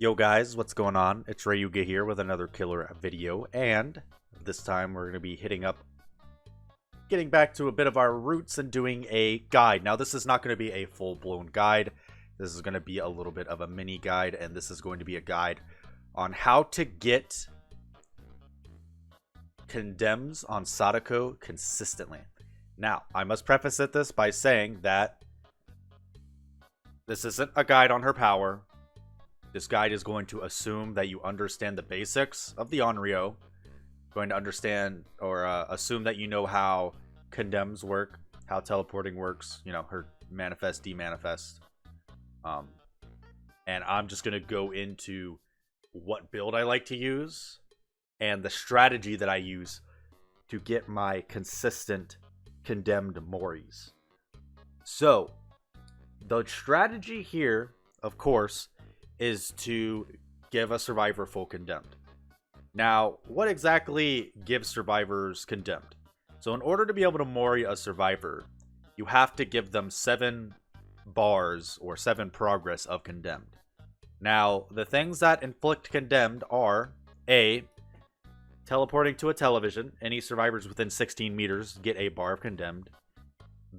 Yo guys, what's going on? It's ONRYŌ here with another killer video, and this time we're going to be getting back to a bit of our roots and doing a guide. Now this is not going to be a full-blown guide. This is going to be a little bit of a mini guide, and this is going to be a guide on how to get condemns on Sadako consistently. Now, I must preface this by saying that this isn't a guide on her power. This guide is going to assume that you understand the basics of the ONRYŌ, going to understand or assume that you know how condemns work, how teleporting works, you know, her manifest, demanifest. And I'm just going to go into what build I like to use and the strategy that I use to get my consistent condemned moris. So, the strategy here, of course, is to give a survivor full condemned. Now, what exactly gives survivors condemned? So in order to be able to mori a survivor, you have to give them 7 bars or 7 progress of condemned. Now, the things that inflict condemned are A, teleporting to a television. Any survivors within 16 meters get a bar of condemned.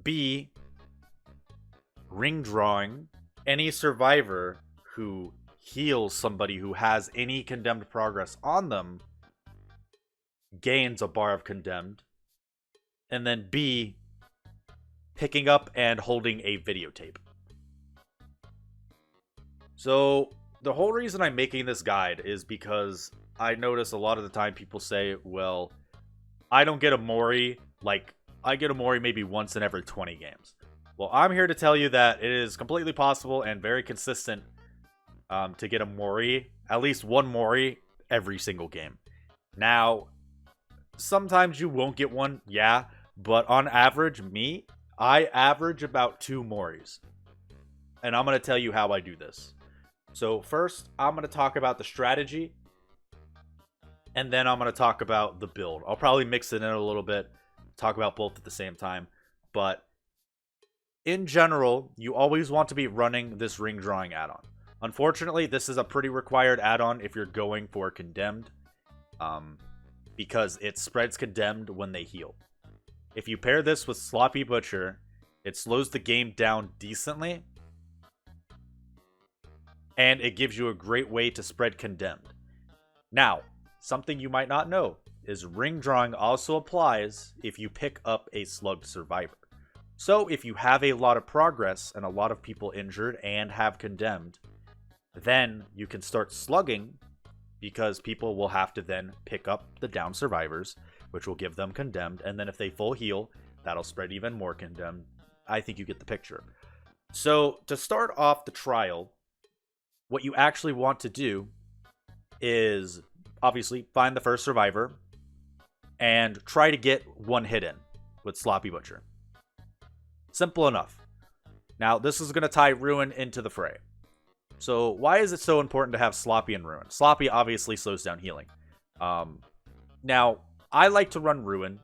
B, ring drawing. Any survivor who heals somebody who has any condemned progress on them gains a bar of condemned. And then B, picking up and holding a videotape. So the whole reason I'm making this guide is because I notice a lot of the time people say, well, I don't get a mori, like I get a mori maybe once in every 20 games. Well, I'm here to tell you that it is completely possible and very consistent to get a mori, at least one mori every single game. Now, sometimes you won't get one, yeah, but on average, I average about 2 moris. And I'm going to tell you how I do this. So first, I'm going to talk about the strategy, and then I'm going to talk about the build. I'll probably mix it in a little bit, talk about both at the same time, but in general, you always want to be running this ring drawing add-on. Unfortunately, this is a pretty required add-on if you're going for condemned, because it spreads condemned when they heal. If you pair this with Sloppy Butcher, it slows the game down decently, and it gives you a great way to spread condemned. Now, something you might not know is ring drawing also applies if you pick up a slugged survivor. So if you have a lot of progress and a lot of people injured and have condemned, then you can start slugging, because people will have to then pick up the down survivors, which will give them condemned, and then if they full heal, that'll spread even more condemned. I think you get the picture. So to start off the trial, what you actually want to do is obviously find the first survivor and try to get one hit in with Sloppy Butcher. Simple enough. Now, this is going to tie Ruin into the fray. So, why is it so important to have Sloppy and Ruin? Sloppy obviously slows down healing. Now, I like to run Ruin.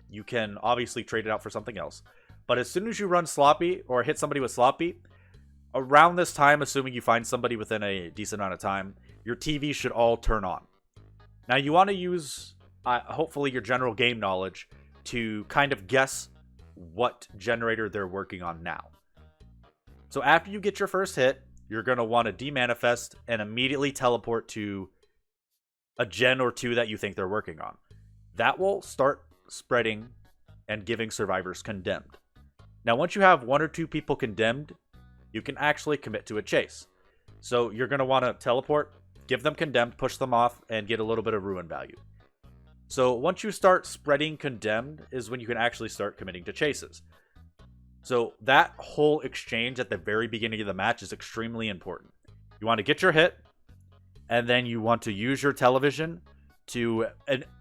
You can obviously trade it out for something else. But as soon as you run Sloppy or hit somebody with Sloppy, around this time, assuming you find somebody within a decent amount of time, your TV should all turn on. Now, you want to use, hopefully, your general game knowledge to kind of guess what generator they're working on now. So after you get your first hit, you're going to want to demanifest and immediately teleport to a gen or 2 that you think they're working on. That will start spreading and giving survivors condemned. Now, once you have 1 or 2 people condemned, you can actually commit to a chase. So you're going to want to teleport, give them condemned, push them off, and get a little bit of ruin value. So once you start spreading condemned is when you can actually start committing to chases. So that whole exchange at the very beginning of the match is extremely important. You want to get your hit, and then you want to use your television to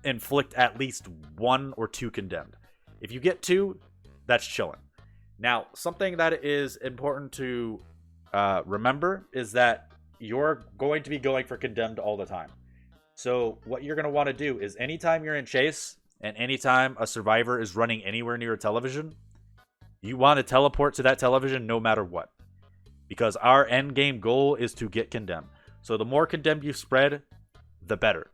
inflict at least 1 or 2 condemned. If you get 2, that's chilling. Now, something that is important to remember is that you're going to be going for condemned all the time. So what you're going to want to do is anytime you're in chase and anytime a survivor is running anywhere near a television, you want to teleport to that television no matter what. Because our end game goal is to get condemned. So the more condemned you spread, the better.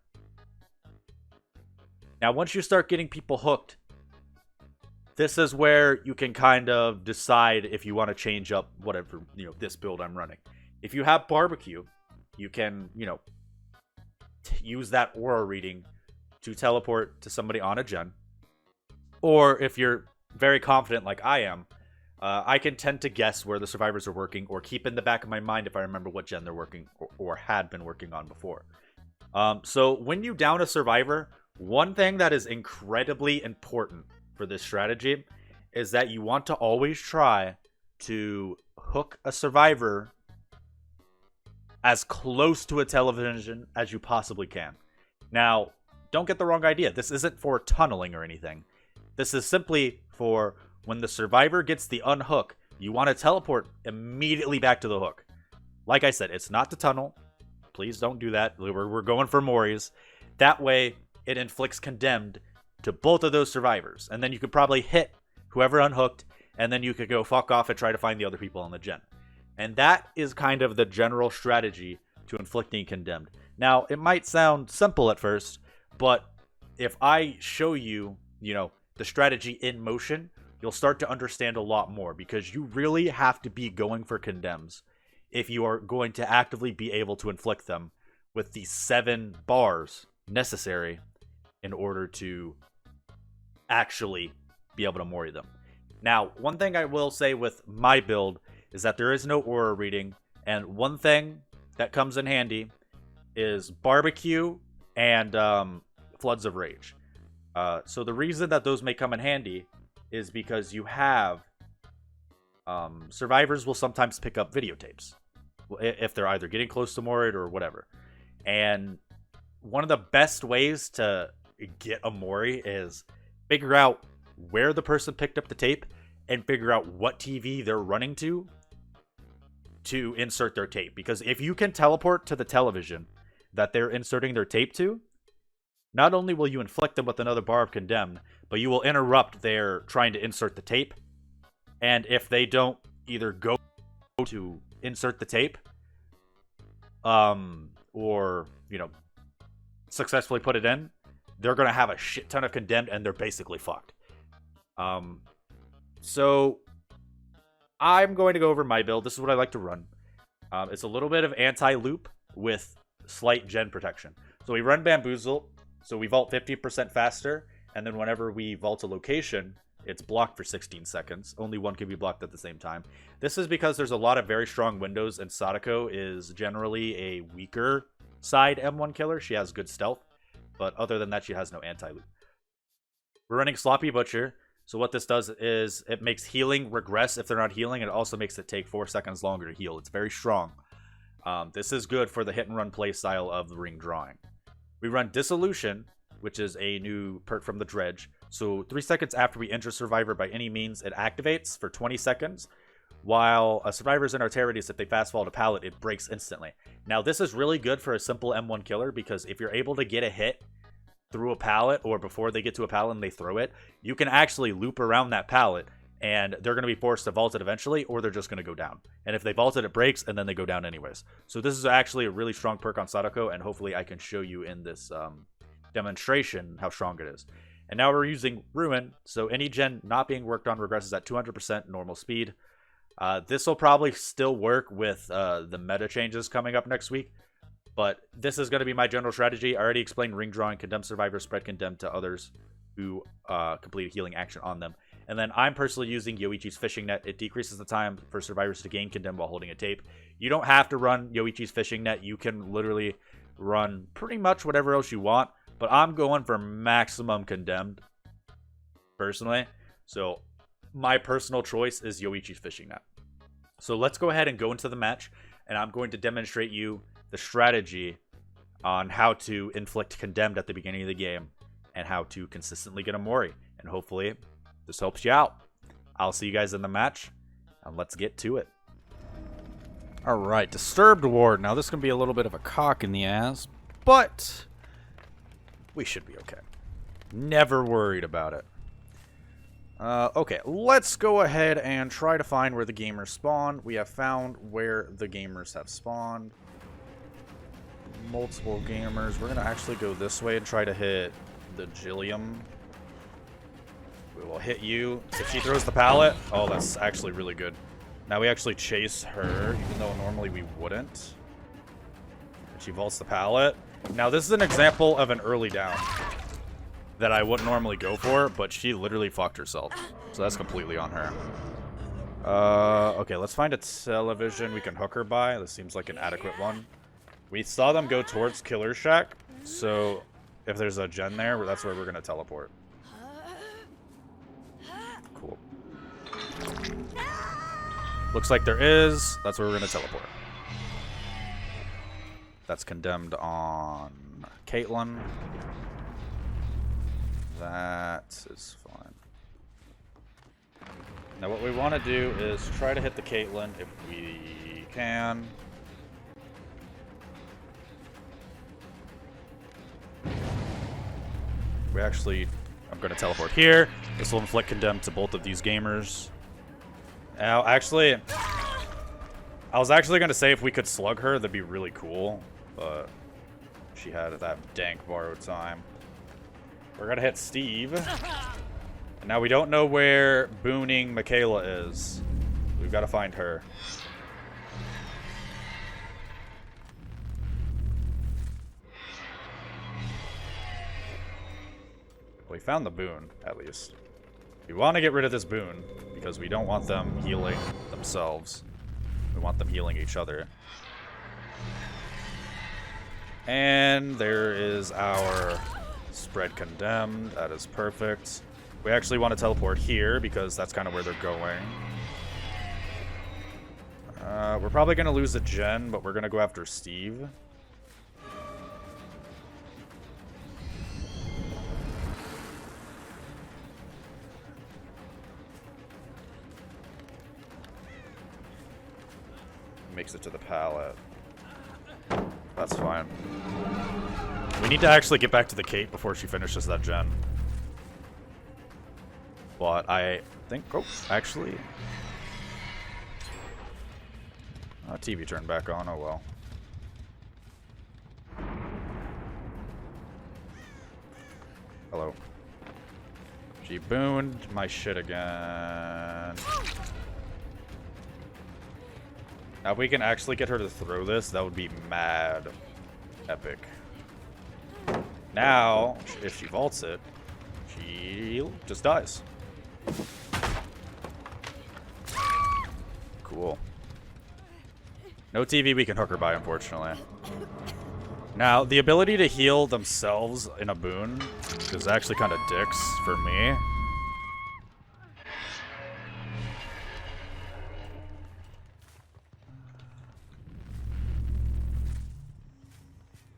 Now, once you start getting people hooked, this is where you can kind of decide if you want to change up whatever, this build I'm running. If you have barbecue, you can, use that aura reading to teleport to somebody on a gen. Or if you're very confident like I am, I can tend to guess where the survivors are working or keep in the back of my mind if I remember what gen they're working or had been working on before. So when you down a survivor, one thing that is incredibly important for this strategy is that you want to always try to hook a survivor as close to a television as you possibly can. Now, don't get the wrong idea. This isn't for tunneling or anything. This is simply for when the survivor gets the unhook, you want to teleport immediately back to the hook. Like I said, it's not to tunnel. Please don't do that. We're going for moris. That way, it inflicts condemned to both of those survivors. And then you could probably hit whoever unhooked, and then you could go fuck off and try to find the other people on the gen. And that is kind of the general strategy to inflicting condemned. Now, it might sound simple at first, but if I show you, the strategy in motion, you'll start to understand a lot more, because you really have to be going for condemns if you are going to actively be able to inflict them with the 7 bars necessary in order to actually be able to mori them. Now, one thing I will say with my build is that there is no aura reading, and one thing that comes in handy is barbecue and floods of rage. So the reason that those may come in handy is because you have survivors will sometimes pick up videotapes if they're either getting close to moried or whatever. And one of the best ways to get a mori is figure out where the person picked up the tape and figure out what TV they're running to insert their tape. Because if you can teleport to the television that they're inserting their tape to, not only will you inflict them with another bar of condemn, but you will interrupt their trying to insert the tape. And if they don't either go to insert the tape, or, successfully put it in, they're going to have a shit ton of condemned and they're basically fucked. So I'm going to go over my build. This is what I like to run. It's a little bit of anti-loop with slight gen protection. So we run Bamboozle. So we vault 50% faster. And then whenever we vault a location, it's blocked for 16 seconds. Only one can be blocked at the same time. This is because there's a lot of very strong windows, and Sadako is generally a weaker side M1 killer. She has good stealth, but other than that, she has no anti-loop. We're running Sloppy Butcher. So what this does is it makes healing regress if they're not healing. It also makes it take 4 seconds longer to heal. It's very strong. This is good for the hit and run play style of the ring drawing. We run Dissolution, which is a new perk from the Dredge. So 3 seconds after we enter Survivor by any means, it activates for 20 seconds. While a Survivor's in our radius, if they fast fall to pallet, it breaks instantly. Now, this is really good for a simple M1 killer, because if you're able to get a hit through a pallet or before they get to a pallet and they throw it, you can actually loop around that pallet and they're going to be forced to vault it eventually, or they're just going to go down. And if they vault it, it breaks and then they go down anyways. So this is actually a really strong perk on Sadako, and hopefully I can show you in this demonstration how strong it is. And now we're using Ruin, so any gen not being worked on regresses at 200% normal speed. This will probably still work with the meta changes coming up next week, but this is going to be my general strategy. I already explained ring drawing, condemn survivors, spread condemn to others who complete a healing action on them. And then I'm personally using Yoichi's Fishing Net. It decreases the time for survivors to gain condemn while holding a tape. You don't have to run Yoichi's Fishing Net. You can literally run pretty much whatever else you want, but I'm going for maximum condemned, personally. So my personal choice is Yoichi's Fishing Net. So let's go ahead and go into the match, and I'm going to demonstrate you the strategy on how to inflict condemned at the beginning of the game and how to consistently get a Mori. And hopefully this helps you out. I'll see you guys in the match, and let's get to it. Alright, Disturbed Ward. Now this can be a little bit of a cock in the ass, but we should be okay. Never worried about it. Okay, let's go ahead and try to find where the gamers spawn. We have found where the gamers have spawned. multiple gamers. We're gonna actually go this way and try to hit the Gilliam. We will hit you. If she throws the pallet, oh, that's actually really good. Now we actually chase her, even though normally we wouldn't. And she vaults the pallet. Now this is an example of an early down that I wouldn't normally go for, but she literally fucked herself. So that's completely on her. Okay, let's find a television we can hook her by. This seems like an adequate one. We saw them go towards Killer Shack, so if there's a gen there, that's where we're going to teleport. Cool. Looks like there is. That's where we're going to teleport. That's condemned on Caitlin. That is fine. Now what we want to do is try to hit the Caitlin if we can. We actually, I'm going to teleport here. This will inflict condemn to both of these gamers. Now, actually, I was actually going to say if we could slug her, that'd be really cool. But she had that dank borrowed time. We're going to hit Steve. And now we don't know where Booning Michaela is. We've got to find her. We found the boon, at least. We want to get rid of this boon, because we don't want them healing themselves. We want them healing each other. And there is our spread condemned. That is perfect. We actually want to teleport here, because that's kind of where they're going. We're probably going to lose a gen, but we're going to go after Steve. Makes it to the pallet. That's fine. We need to actually get back to the Kate before she finishes that gen. But I think... Oh, actually... TV turned back on. Oh, well. Hello. She booned my shit again. Now, if we can actually get her to throw this, that would be mad epic. Now, if she vaults it, she just dies. Cool. No TV we can hook her by, unfortunately. Now, the ability to heal themselves in a boon is actually kind of dicks for me.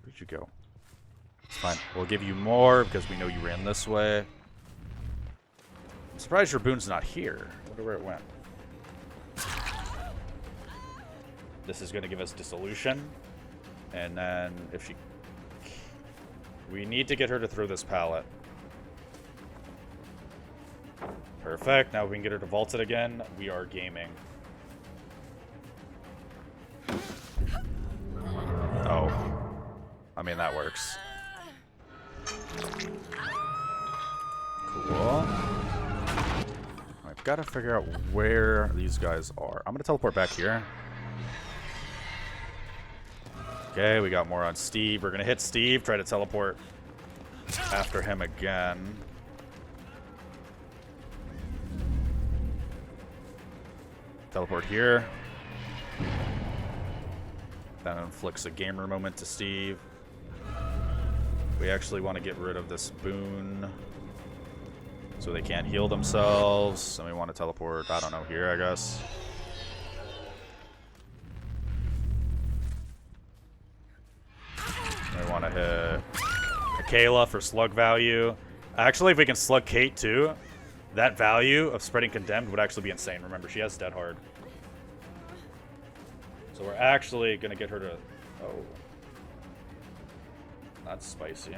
Where'd you go? It's fine. We'll give you more because we know you ran this way. I'm surprised your boon's not here. I wonder where it went. This is going to give us dissolution. And then if she... We need to get her to throw this pallet. Perfect. Now we can get her to vault it again. We are gaming. Oh. I mean, that works. Cool. I've got to figure out where these guys are. I'm going to teleport back here. Okay, we got more on Steve. We're going to hit Steve, try to teleport after him again. Teleport here. That inflicts a gamer moment to Steve. We actually want to get rid of this boon so they can't heal themselves. And we want to teleport, I don't know, here, I guess. We want to hit Michaela for slug value. Actually, if we can slug Kate too, that value of spreading condemned would actually be insane. Remember, she has dead hard. So we're actually going to get her to... Oh. That's spicy.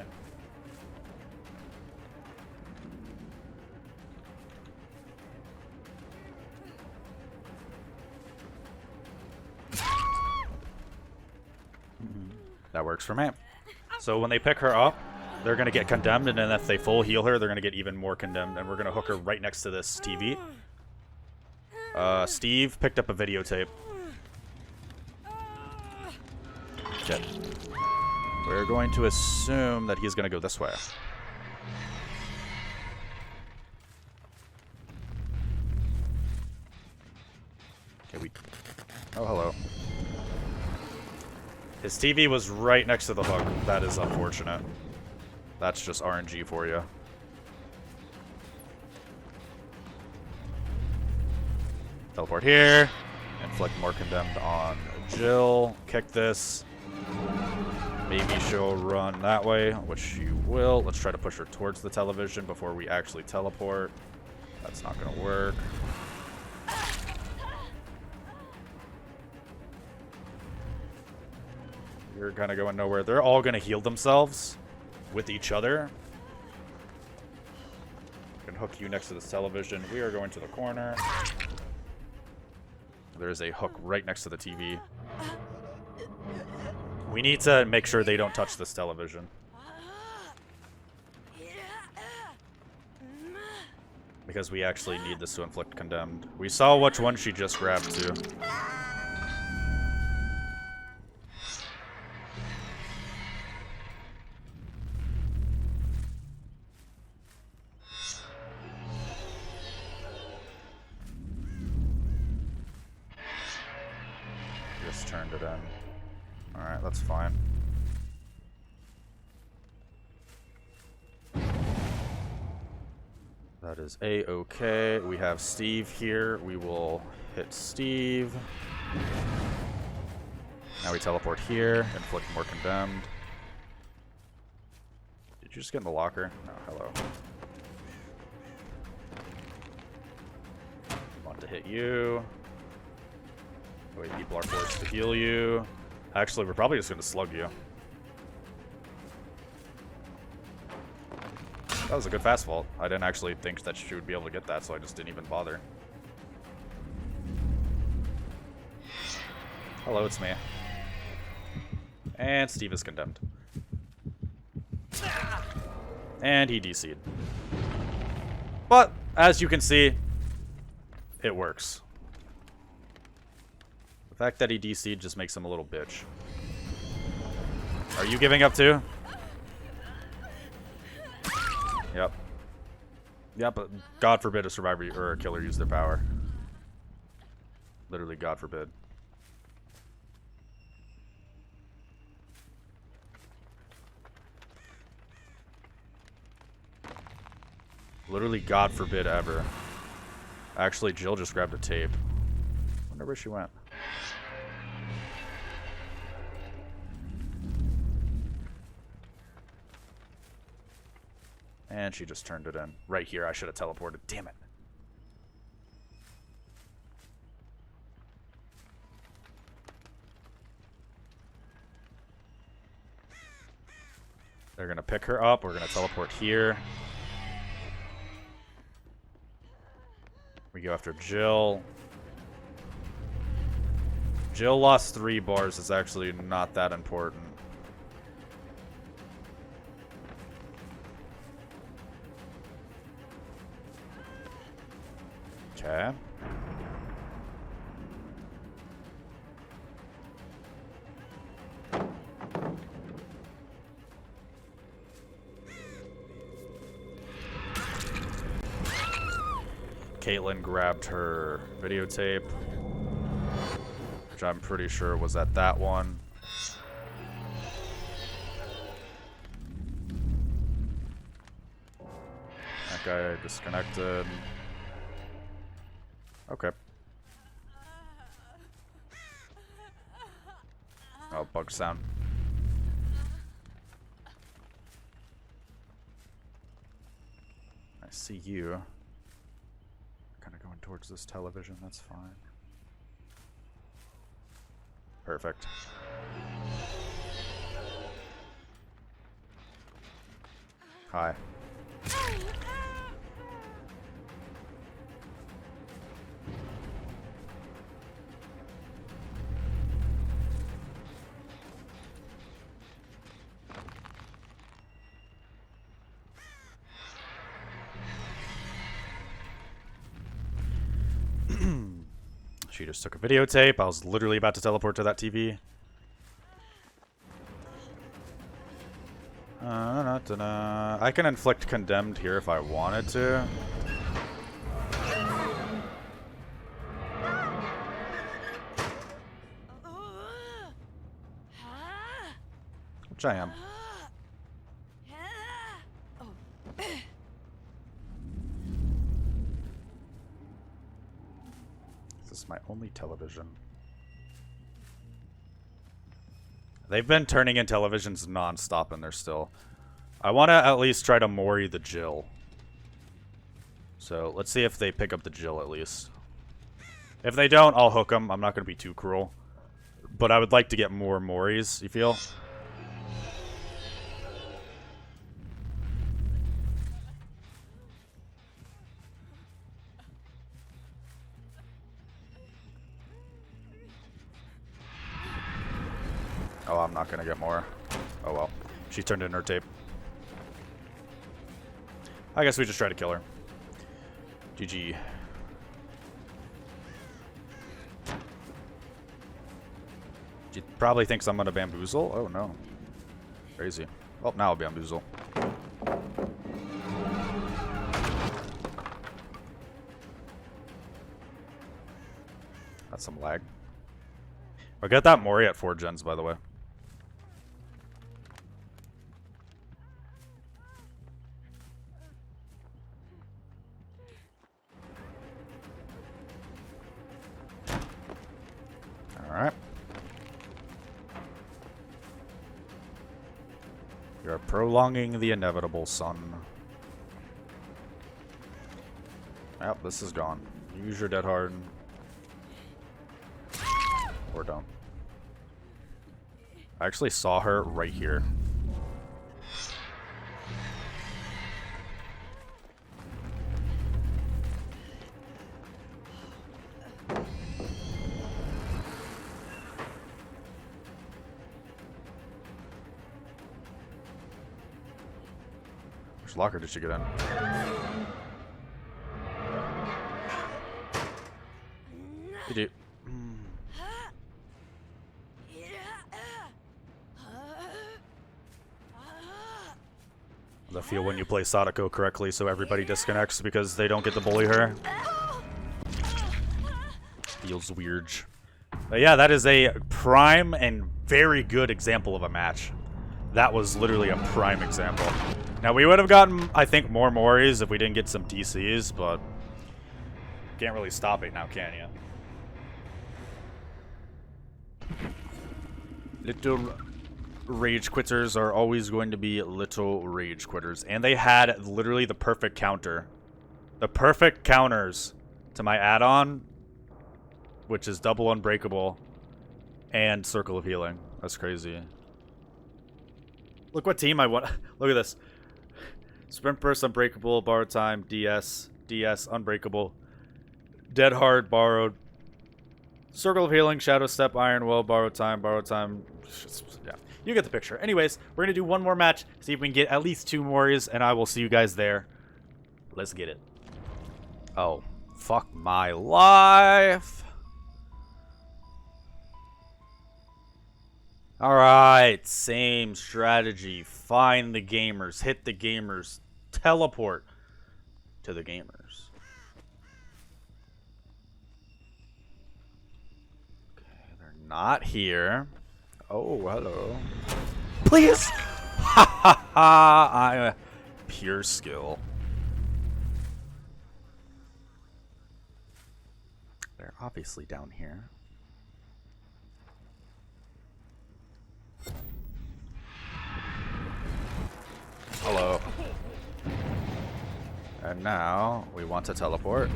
That works. works for me. So when they pick her up, they're going to get condemned, and then if they full heal her, they're going to get even more condemned, and we're going to hook her right next to this TV. Steve picked up a videotape. Okay. We're going to assume that he's going to go this way. Okay, oh, hello. His TV was right next to the hook. That is unfortunate. That's just RNG for you. Teleport here. Inflict more condemned on Jill. Kick this. Maybe she'll run that way, which she will. Let's try to push her towards the television before we actually teleport. That's not going to work. You're kind of going nowhere. They're all going to heal themselves with each other. I can hook you next to this television. We are going to the corner. There's a hook right next to the TV. We need to make sure they don't touch this television. Because we actually need this to inflict condemned. We saw which one she just grabbed too. Just turned it in. Alright, that's fine. That is A-okay. We have Steve here. We will hit Steve. Now we teleport here. Inflict more condemned. Did you just get in the locker? No, hello. Want to hit you. Wait, people are forced to heal you. Actually, we're probably just going to slug you. That was a good fast vault. I didn't actually think that she would be able to get that, so I just didn't even bother. Hello, it's me. And Steve is condemned. And he DC'd. But, as you can see, it works. The fact that he DC'd just makes him a little bitch. Are you giving up too? Yep. Yep, but God forbid a survivor or a killer use their power. Literally, God forbid. Literally, God forbid ever. Actually, Jill just grabbed a tape. Wonder where she went. And she just turned it in. Right here, I should have teleported. Damn it. They're going to pick her up. We're going to teleport here. We go after Jill. Jill lost 3 bars. It's actually not that important. Okay. Caitlin grabbed her videotape, which I'm pretty sure was at that one. That guy disconnected. Okay. Oh, bug sound. I see you. Kind of going towards this television, that's fine. Perfect. Hi. She just took a videotape. I was literally about to teleport to that TV. I can inflict condemned here if I wanted to. Which I am. This is my only television. They've been turning in televisions non-stop and they're still... I want to at least try to mori the Jill. So let's see if they pick up the Jill at least. If they don't, I'll hook them. I'm not going to be too cruel. But I would like to get more moris, you feel? Oh, I'm not gonna get more. Oh well. She turned in her tape. I guess we just try to kill her. GG. She probably thinks I'm gonna bamboozle. Oh no. Crazy. Well, now I'll bamboozle. That's some lag. I'll get that mori at 4 gens, by the way. Alright. We are prolonging the inevitable, son. Yep, this is gone. Use your dead hard. Or don't. I actually saw her right here. Which locker did she get in? GG. The feel when you play Sadako correctly so everybody disconnects because they don't get to bully her. Feels weird. But yeah, that is a prime and very good example of a match. That was literally a prime example. Now, we would have gotten, I think, more moris if we didn't get some DCs, but can't really stop it now, can you? Little rage quitters are always going to be little rage quitters. And they had literally the perfect counter. The perfect counters to my add-on, which is double unbreakable and circle of healing. That's crazy. Look what team I want. Look at this. Sprint burst unbreakable, borrowed time, DS, unbreakable, dead hard, borrowed, circle of healing, shadow step, iron will, borrowed time, yeah. You get the picture. Anyways, we're going to do one more match, see if we can get at least 2 moris, and I will see you guys there. Let's get it. Oh, fuck my life. Alright, same strategy. Find the gamers, hit the gamers, teleport to the gamers. Okay, they're not here. Oh, hello. Please! Ha ha ha! I'm pure skill. They're obviously down here. Hello. And now we want to teleport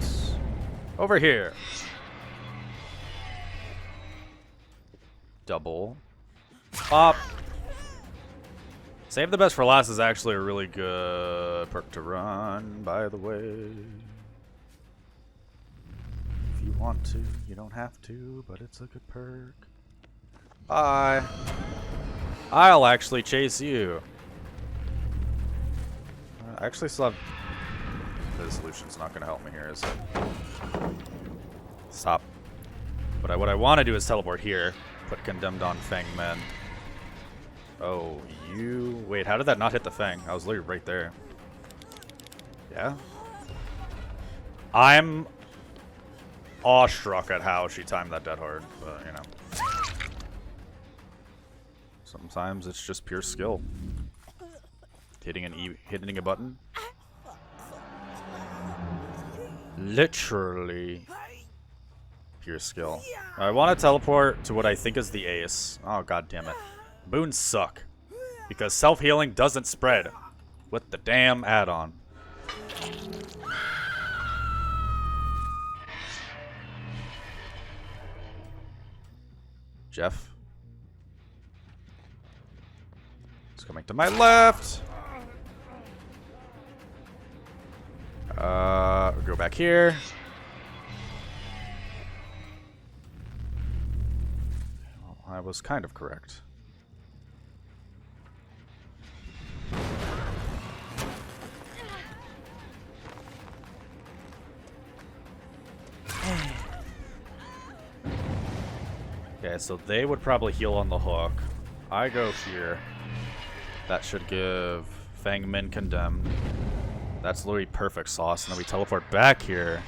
over here. Double up. Save the best for last is actually a really good perk to run, by the way. If you want to, you don't have to, but it's a good perk. Bye. I'll actually chase you. I actually still have... The solution's not going to help me here, is it? Stop. But what I want to do is teleport here. Put Condemned on Fang Men. Oh, you... Wait, how did that not hit the Fang? I was literally right there. Yeah? I'm awestruck at how she timed that dead hard, but, you know. Sometimes it's just pure skill. Hitting a button. Literally pure skill. I want to teleport to what I think is the ace. Oh, god damn it. Boons suck. Because self-healing doesn't spread with the damn add-on. Jeff. It's coming to my left. Go back here. Well, I was kind of correct. Okay, so they would probably heal on the hook. I go here. That should give Fang Min Condemned. That's literally perfect sauce. And then we teleport back here.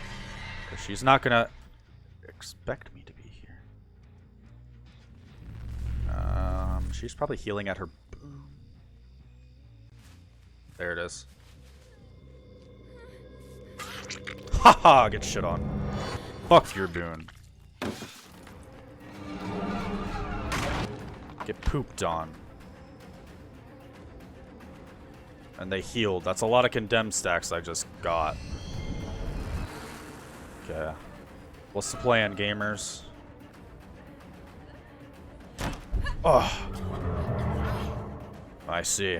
Because she's not going to expect me to be here. She's probably healing at her boom. There it is. Haha, get shit on. Fuck your boon. Get pooped on. And they healed. That's a lot of condemned stacks I just got. Okay. What's the plan, gamers? Oh. I see.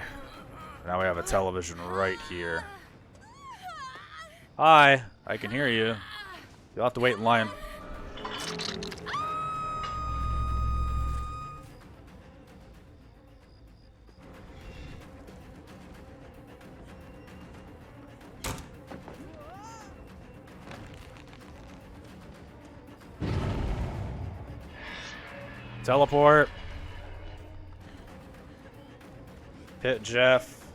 Now we have a television right here. Hi. I can hear you. You'll have to wait in line. Teleport. Hit Jeff.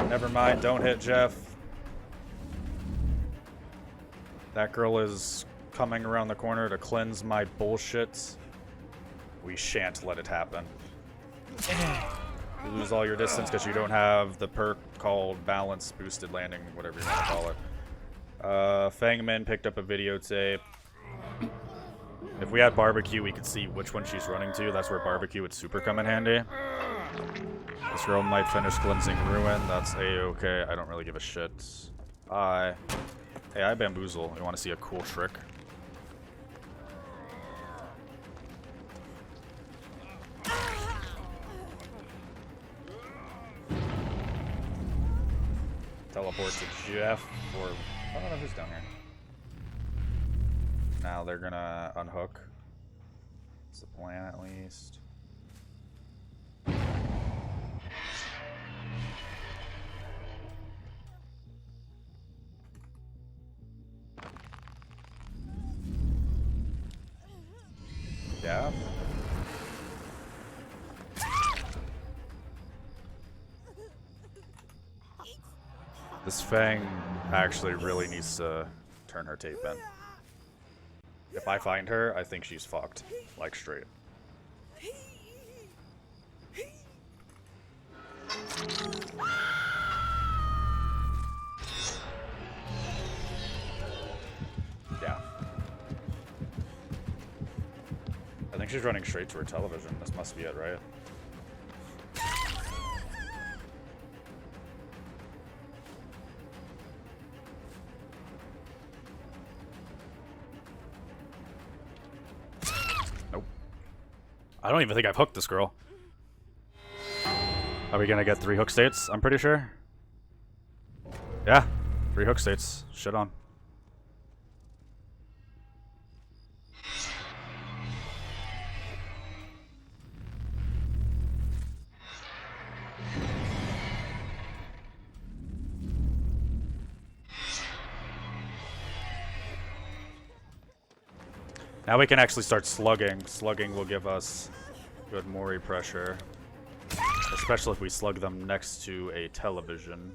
Never mind, don't hit Jeff. That girl is coming around the corner to cleanse my bullshit. We shan't let it happen. You lose all your distance because you don't have the perk called Balance Boosted Landing, whatever you want to call it. Fangman picked up a videotape. If we had barbecue, we could see which one she's running to. That's where barbecue would super come in handy. This girl might finish cleansing ruin. That's a-okay. I don't really give a shit. Hey, I bamboozle. You want to see a cool trick? Teleport to Jeff, or I don't know who's down here. Now they're gonna unhook. That's the plan, at least. Yeah. This Fang actually really needs to turn her tape in. If I find her, I think she's fucked. Like, straight. Yeah. I think she's running straight to her television. This must be it, right? I don't even think I've hooked this girl. Are we gonna get 3 hook states? I'm pretty sure. Yeah, 3 hook states. Shit on. Now we can actually start slugging. Slugging will give us good mori pressure. Especially if we slug them next to a television.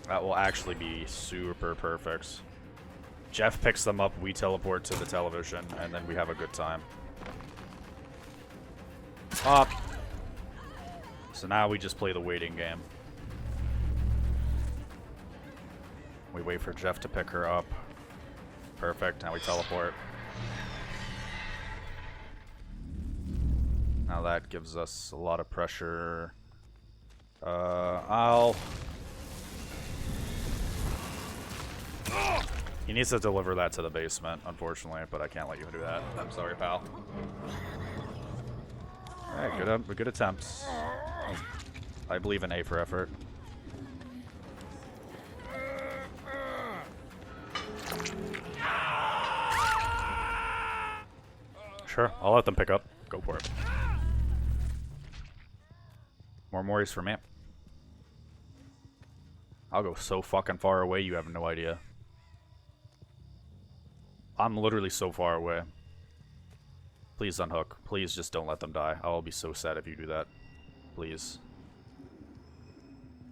That will actually be super perfect. Jeff picks them up, we teleport to the television, and then we have a good time. Up. So now we just play the waiting game. We wait for Jeff to pick her up. Perfect, now we teleport. Now that gives us a lot of pressure. He needs to deliver that to the basement, unfortunately, but I can't let you do that. I'm sorry, pal. Alright, good attempts. I believe in A for effort. Sure, I'll let them pick up. Go for it. More moris for me. I'll go so fucking far away, you have no idea. I'm literally so far away. Please unhook. Please just don't let them die. I'll be so sad if you do that. Please.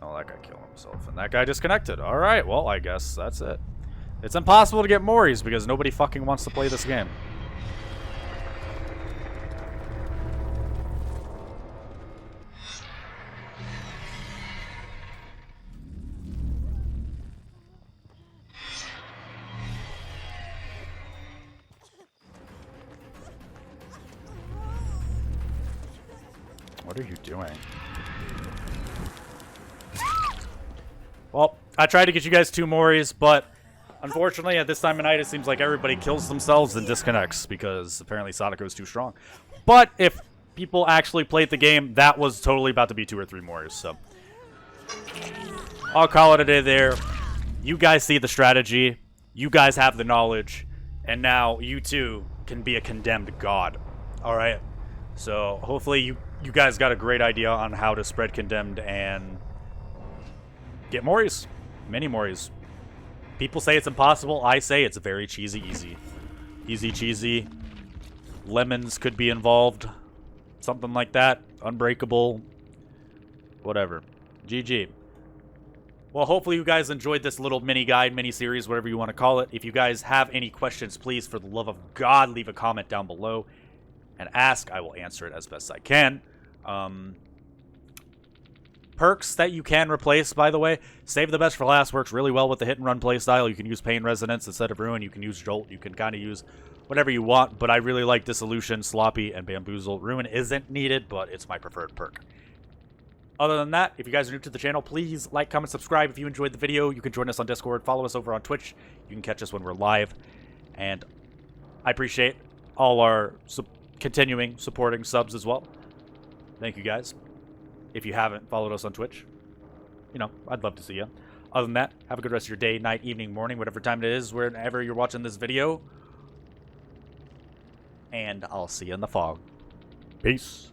Oh, that guy killed himself. And that guy disconnected. Alright, well, I guess that's it. It's impossible to get moris because nobody fucking wants to play this game. What are you doing? Well, I tried to get you guys 2 moris, but unfortunately at this time of night it seems like everybody kills themselves and disconnects because apparently Sadako is too strong. But if people actually played the game, that was totally about to be 2 or 3 moris, so I'll call it a day there. You guys see the strategy, you guys have the knowledge, and now you too can be a condemned god. Alright? So hopefully you guys got a great idea on how to spread condemned and get moris. Mini moris. People say it's impossible. I say it's very cheesy easy. Easy cheesy. Lemons could be involved. Something like that. Unbreakable. Whatever. GG. Well, hopefully you guys enjoyed this little mini guide, mini series, whatever you want to call it. If you guys have any questions, please, for the love of God, leave a comment down below and ask. I will answer it as best I can. Perks that you can replace, by the way, save the best for last works really well with the hit and run playstyle. You can use Pain Resonance instead of Ruin. You can use Jolt. You can kind of use whatever you want, but I really like Dissolution, Sloppy, and Bamboozle. Ruin isn't needed, but it's my preferred perk. Other than that, if you guys are new to the channel, please like, comment, subscribe. If you enjoyed the video, you can join us on Discord. Follow us over on Twitch. You can catch us when we're live. And I appreciate all our continuing supporting subs as well. Thank you guys. If you haven't followed us on Twitch, you know, I'd love to see you. Other than that, have a good rest of your day, night, evening, morning, whatever time it is, wherever you're watching this video. And I'll see you in the fog. Peace.